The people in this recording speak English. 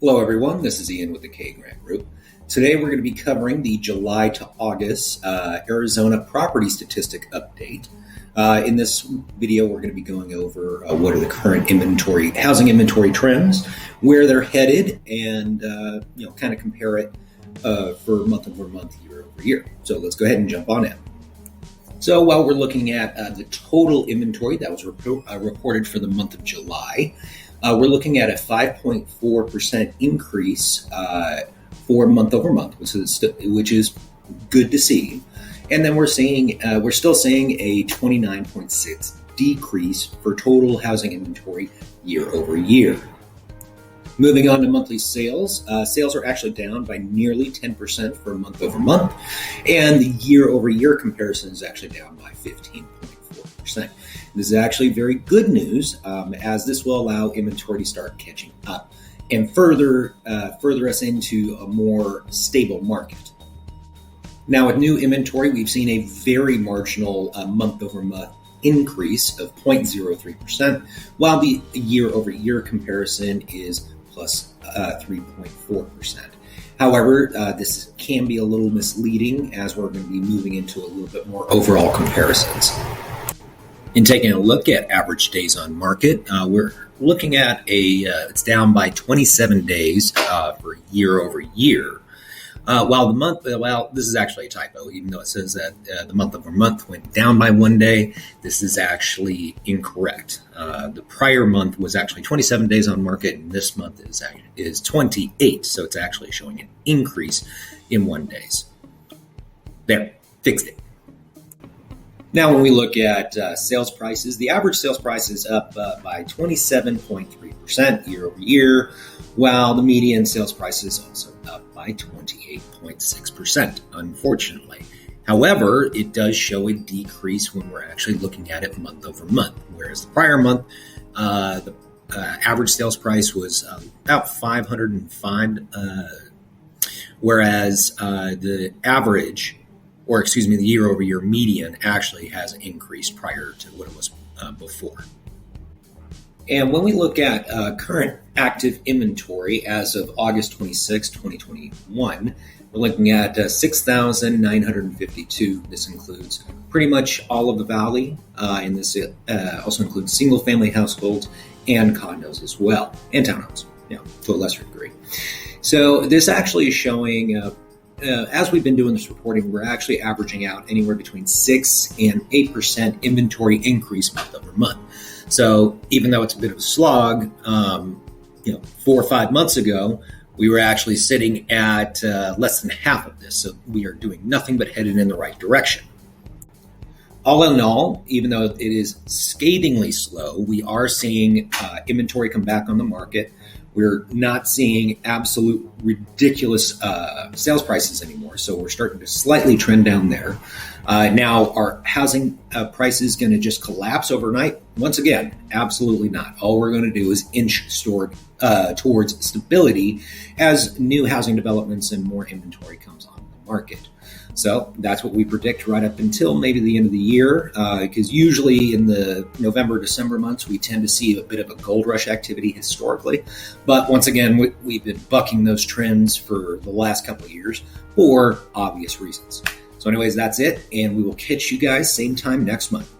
Hello, everyone. This is Ian with the K Grant Group. Today, we're going to be covering the July to August Arizona property statistic update. In this video, we're going to be going over what are the current housing inventory trends, where they're headed, and kind of compare it for month over month, year over year. So let's go ahead and jump on in. So while we're looking at the total inventory that was reported for the month of July, we're looking at a 5.4% increase for month over month, which is good to see. And then we're still seeing a 29.6 decrease for total housing inventory year over year. Moving on to monthly sales, sales are actually down by nearly 10% for month over month, and the year over year comparison is actually down by 15.4%. This is actually very good news, as this will allow inventory to start catching up and further us into a more stable market. Now, with new inventory, we've seen a very marginal month over month increase of 0.03%, while the year over year comparison is plus 3.4%. However, this can be a little misleading as we're going to be moving into a little bit more overall comparisons. In taking a look at average days on market, we're looking at it's down by 27 days for year over year. This is actually a typo, even though it says that the month over month went down by 1 day. This is actually incorrect. The prior month was actually 27 days on market, and this month is 28. So it's actually showing an increase in 1 day. There, fixed it. Now, when we look at sales prices, the average sales price is up by 27.3% year over year, while the median sales price is also up by 28.6%, unfortunately. However, it does show a decrease when we're actually looking at it month over month, whereas the prior month, the average sales price was about $505, whereas the year over year median actually has increased prior to what it was before. And when we look at current active inventory as of August 26, 2021, we're looking at 6,952. This includes pretty much all of the valley, and this also includes single-family households and condos as well, and townhomes, to a lesser degree. So this actually is showing, as we've been doing this reporting, we're actually averaging out anywhere between 6 and 8% inventory increase month over month. So even though it's a bit of a slog, 4 or 5 months ago, we were actually sitting at less than half of this. So we are doing nothing but headed in the right direction. All in all, even though it is scathingly slow, we are seeing inventory come back on the market. We're not seeing absolute ridiculous sales prices anymore, so we're starting to slightly trend down there. Now, are housing prices going to just collapse overnight? Once again, absolutely not. All we're going to do is inch towards stability as new housing developments and more inventory comes on the market. So that's what we predict right up until maybe the end of the year, because usually in the November, December months, we tend to see a bit of a gold rush activity historically. But once again, we've been bucking those trends for the last couple of years for obvious reasons. So anyways, that's it, and we will catch you guys same time next month.